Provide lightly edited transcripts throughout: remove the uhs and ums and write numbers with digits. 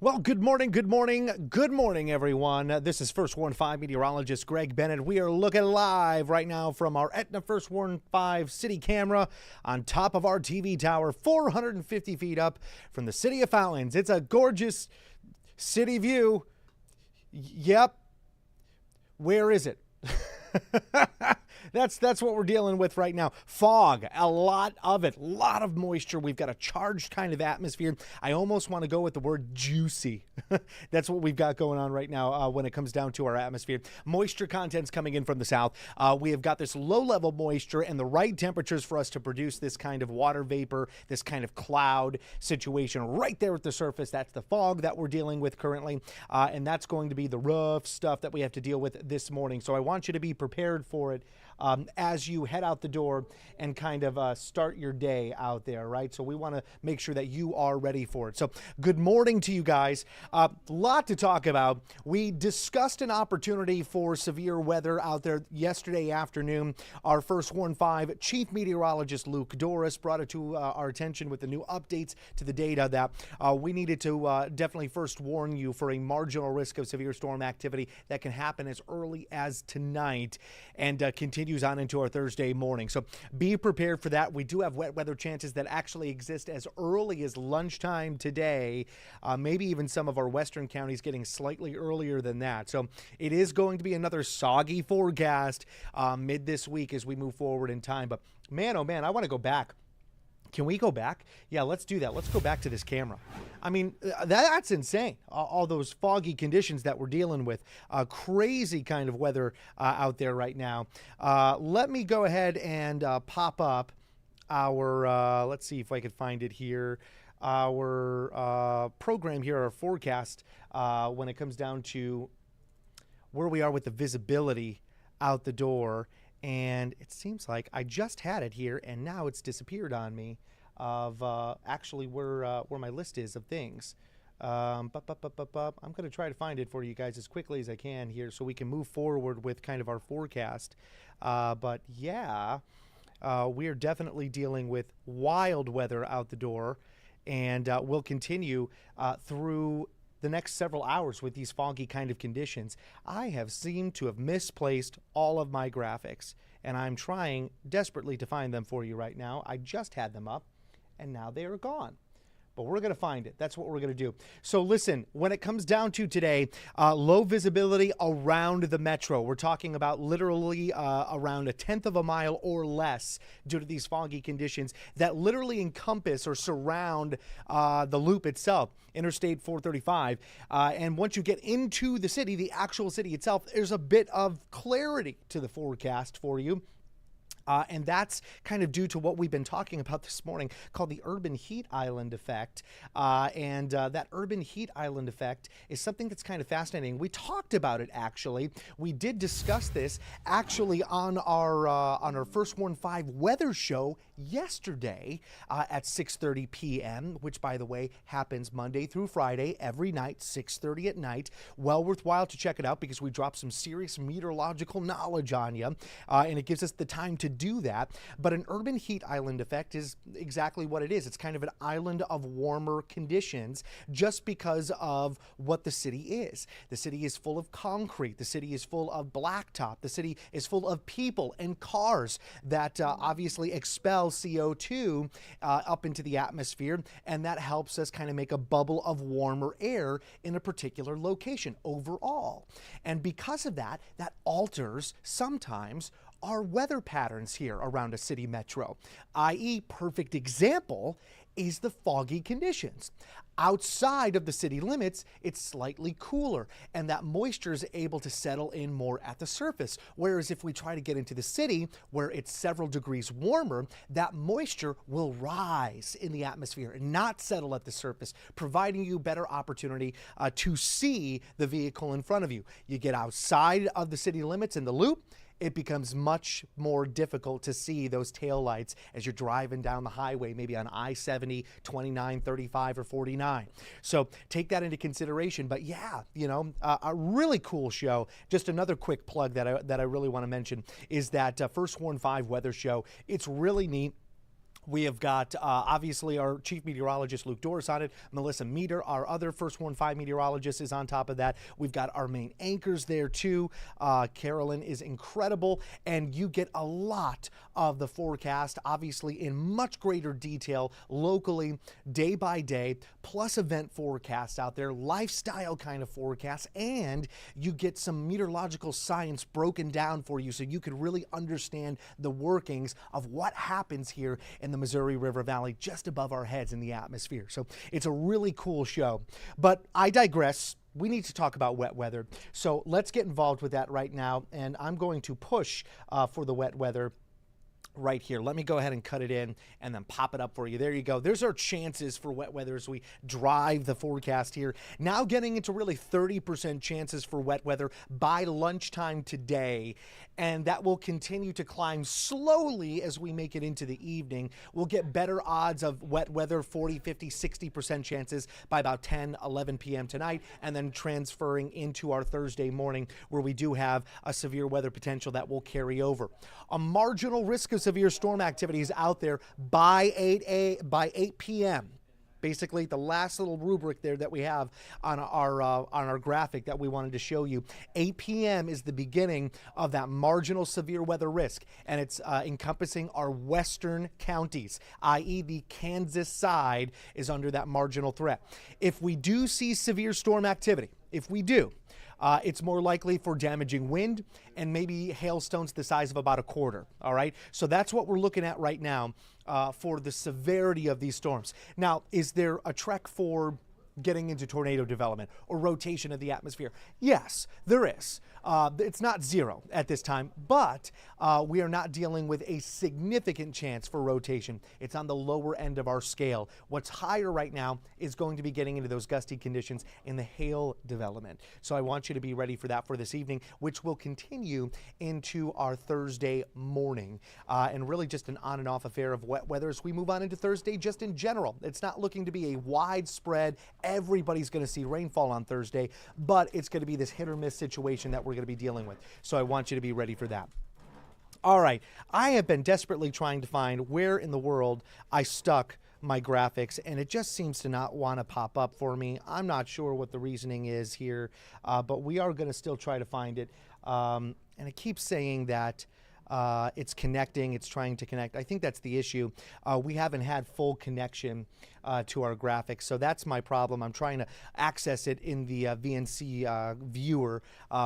Well, good morning, everyone. This is First Warn 5 Meteorologist Greg Bennett. We are looking live right now from our Etna First Warn 5 city camera on top of our TV tower, 450 feet up from the city of Fountains. It's a gorgeous city view. Yep. Where is it? That's what we're dealing with right now. Fog, a lot of it, a lot of moisture. We've got a charged kind of atmosphere. I almost want to go with the word juicy. That's what we've got going on right now when it comes down to our atmosphere. Moisture content's coming in from the south. We have got this low-level moisture and the right temperatures for us to produce this kind of water vapor, this kind of cloud situation right there at the surface. That's the fog that we're dealing with currently, and that's going to be the rough stuff that we have to deal with this morning. So I want you to be prepared for it as you head out the door and kind of start your day out there, right? So we want to make sure that you are ready for it. So good morning to you guys. A lot to talk about. We discussed an opportunity for severe weather out there yesterday afternoon. Our First Warn 5 Chief Meteorologist Luke Doris brought it to our attention with the new updates to the data that we needed to definitely first warn you for a marginal risk of severe storm activity that can happen as early as tonight and continues on into our Thursday morning. So be prepared for that. We do have wet weather chances that actually exist as early as lunchtime today, maybe even some of our western counties getting slightly earlier than that. So it is going to be another soggy forecast mid this week as we move forward in time. But man, oh man, I want to go back. Can we go back? Yeah, let's do that. Let's go back to this camera. I mean, that's insane. All those foggy conditions that we're dealing with. Crazy kind of weather out there right now. Let me go ahead and pop up our, let's see if I could find it here, our program here, our forecast, when it comes down to where we are with the visibility out the door. And it seems like I just had it here, and now it's disappeared on me of actually where my list is of things. I'm going to try to find it for you guys as quickly as I can here so we can move forward with kind of our forecast. But yeah, we're definitely dealing with wild weather out the door, and we'll continue through the next several hours with these foggy kind of conditions. I have seemed to have misplaced all of my graphics, and I'm trying desperately to find them for you right now. I just had them up, and now they are gone. But we're going to find it. That's what we're going to do. So listen, when it comes down to today, low visibility around the metro. We're talking about literally around 1/10 of a mile or less due to these foggy conditions that literally encompass or surround the loop itself, Interstate 435. And once you get into the city, the actual city itself, there's a bit of clarity to the forecast for you. And that's kind of due to what we've been talking about this morning called the urban heat island effect. And that urban heat island effect is something that's kind of fascinating. We talked about it, actually. We did discuss this actually on our First Warn 5 weather show yesterday at 6:30 p.m., which, by the way, happens Monday through Friday every night, 6:30 at night. Well worthwhile to check it out because we drop some serious meteorological knowledge on you, and it gives us the time to do that. But an urban heat island effect is exactly what it is. It's kind of an island of warmer conditions just because of what the city is. The city is full of concrete. The city is full of blacktop. The city is full of people and cars that obviously expel CO2 up into the atmosphere, and that helps us kind of make a bubble of warmer air in a particular location overall. And because of that, that alters sometimes our weather patterns here around a city metro, i.e., perfect example is the foggy conditions. Outside of the city limits, it's slightly cooler, and that moisture is able to settle in more at the surface. Whereas if we try to get into the city, where it's several degrees warmer, that moisture will rise in the atmosphere and not settle at the surface, providing you better opportunity to see the vehicle in front of you. You get outside of the city limits in the loop, it becomes much more difficult to see those taillights as you're driving down the highway, maybe on I-70, 29, 35, or 49. So take that into consideration. But yeah, you know, a really cool show. Just another quick plug that I really want to mention is that First Warn 5 weather show. It's really neat. We have got, obviously, our chief meteorologist, Luke Doris, on it. Melissa Meter, our other First Warn 5 meteorologist, is on top of that. We've got our main anchors there, too. Carolyn is incredible, and you get a lot of the forecast, obviously, in much greater detail, locally, day by day, plus event forecasts out there, lifestyle kind of forecasts, and you get some meteorological science broken down for you so you can really understand the workings of what happens here in the Missouri River Valley just above our heads in the atmosphere. So it's a really cool show. But I digress. We need to talk about wet weather. So let's get involved with that right now. And I'm going to push for the wet weather right here. Let me go ahead and cut it in and then pop it up for you. There you go. There's our chances for wet weather as we drive the forecast here. Now getting into really 30% chances for wet weather by lunchtime today. And that will continue to climb slowly as we make it into the evening. We'll get better odds of wet weather, 40, 50, 60% chances by about 10, 11 p.m. tonight, and then transferring into our Thursday morning where we do have a severe weather potential that will carry over. A marginal risk of severe storm activity is out there by 8 p.m. Basically, the last little rubric there that we have on our graphic that we wanted to show you. 8 p.m. is the beginning of that marginal severe weather risk, and it's encompassing our western counties, i.e. the Kansas side is under that marginal threat. If we do see severe storm activity, if we do, it's more likely for damaging wind and maybe hailstones the size of about a quarter. All right. So that's what we're looking at right now for the severity of these storms. Now, is there a trek for getting into tornado development or rotation of the atmosphere? Yes, there is. It's not zero at this time, but we are not dealing with a significant chance for rotation. It's on the lower end of our scale. What's higher right now is going to be getting into those gusty conditions in the hail development. So I want you to be ready for that for this evening, which will continue into our Thursday morning. And really just an on and off affair of wet weather as we move on into Thursday just in general. It's not looking to be a widespread, everybody's going to see rainfall on Thursday, but it's going to be this hit or miss situation that we're going to be dealing with. So I want you to be ready for that. All right, I have been desperately trying to find where in the world I stuck my graphics, and it just seems to not want to pop up for me. I'm not sure what the reasoning is here, but we are going to still try to find it. And it keeps saying that it's connecting, it's trying to connect. I think that's the issue. We haven't had full connection to our graphics, so that's my problem. I'm trying to access it in the VNC viewer.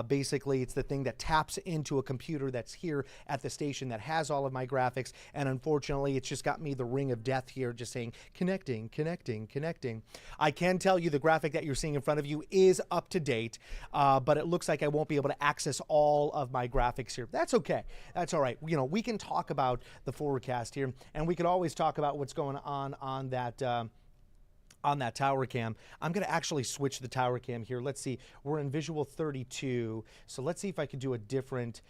Basically, it's the thing that taps into a computer that's here at the station that has all of my graphics, and unfortunately, it's just got me the ring of death here, just saying connecting, connecting, connecting. I can tell you the graphic that you're seeing in front of you is up to date, but it looks like I won't be able to access all of my graphics here. That's okay. That's all right. You know, we can talk about the forecast here, and we could always talk about what's going on that tower cam. I'm going to actually switch the tower cam here. Let's see. We're in visual 32. So let's see if I could do a different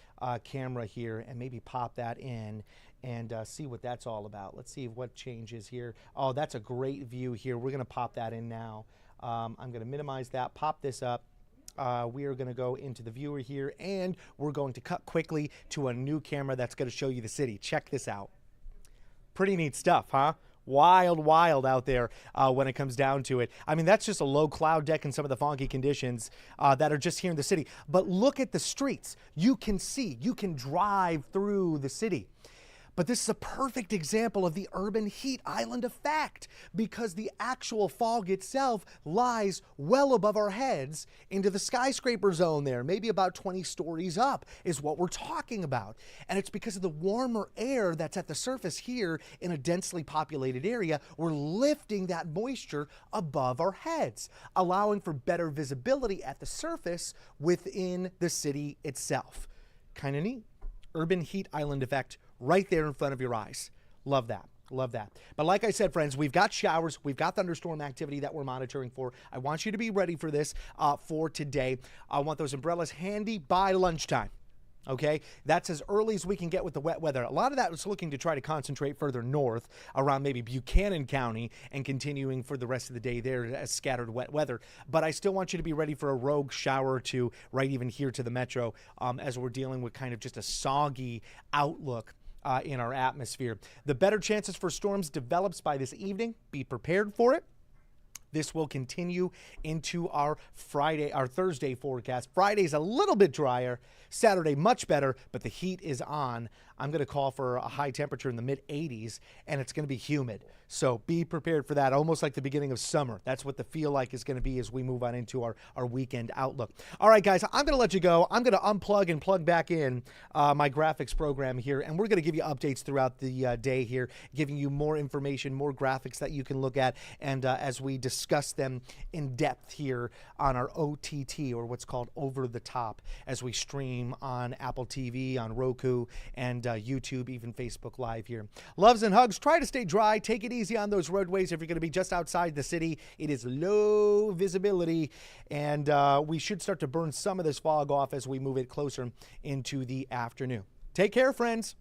camera here and maybe pop that in and see what that's all about. Let's see what changes here. Oh, that's a great view here. We're going to pop that in now. I'm going to minimize that, pop this up. We are going to go into the viewer here, and we're going to cut quickly to a new camera that's going to show you the city. Check this out. Pretty neat stuff, huh? Wild, wild out there when it comes down to it. I mean, that's just a low cloud deck and some of the foggy conditions that are just here in the city. But look at the streets. You can see, you can drive through the city. But this is a perfect example of the urban heat island effect because the actual fog itself lies well above our heads into the skyscraper zone there, maybe about 20 stories up is what we're talking about. And it's because of the warmer air that's at the surface here in a densely populated area, we're lifting that moisture above our heads, allowing for better visibility at the surface within the city itself. Kind of neat. Urban heat island effect right there in front of your eyes. Love that. Love that. But like I said, friends, we've got showers. We've got thunderstorm activity that we're monitoring for. I want you to be ready for this for today. I want those umbrellas handy by lunchtime. Okay, that's as early as we can get with the wet weather. A lot of that was looking to try to concentrate further north around maybe Buchanan County and continuing for the rest of the day there as scattered wet weather. But I still want you to be ready for a rogue shower or two right even here to the metro as we're dealing with kind of just a soggy outlook in our atmosphere. The better chances for storms develops by this evening. Be prepared for it. This will continue into our Thursday forecast. Friday's a little bit drier. Saturday, much better, but the heat is on. I'm going to call for a high temperature in the mid-80s, and it's going to be humid. So be prepared for that, almost like the beginning of summer. That's what the feel like is going to be as we move on into our weekend outlook. All right, guys, I'm going to let you go. I'm going to unplug and plug back in my graphics program here, and we're going to give you updates throughout the day here, giving you more information, more graphics that you can look at, and as we discuss them in depth here on our OTT, or what's called Over the Top, as we stream on Apple TV, on Roku, and YouTube, even Facebook Live here. Loves and hugs. Try to stay dry. Take it easy on those roadways. If you're going to be just outside the city, it is low visibility, and we should start to burn some of this fog off as we move it closer into the afternoon. Take care, friends.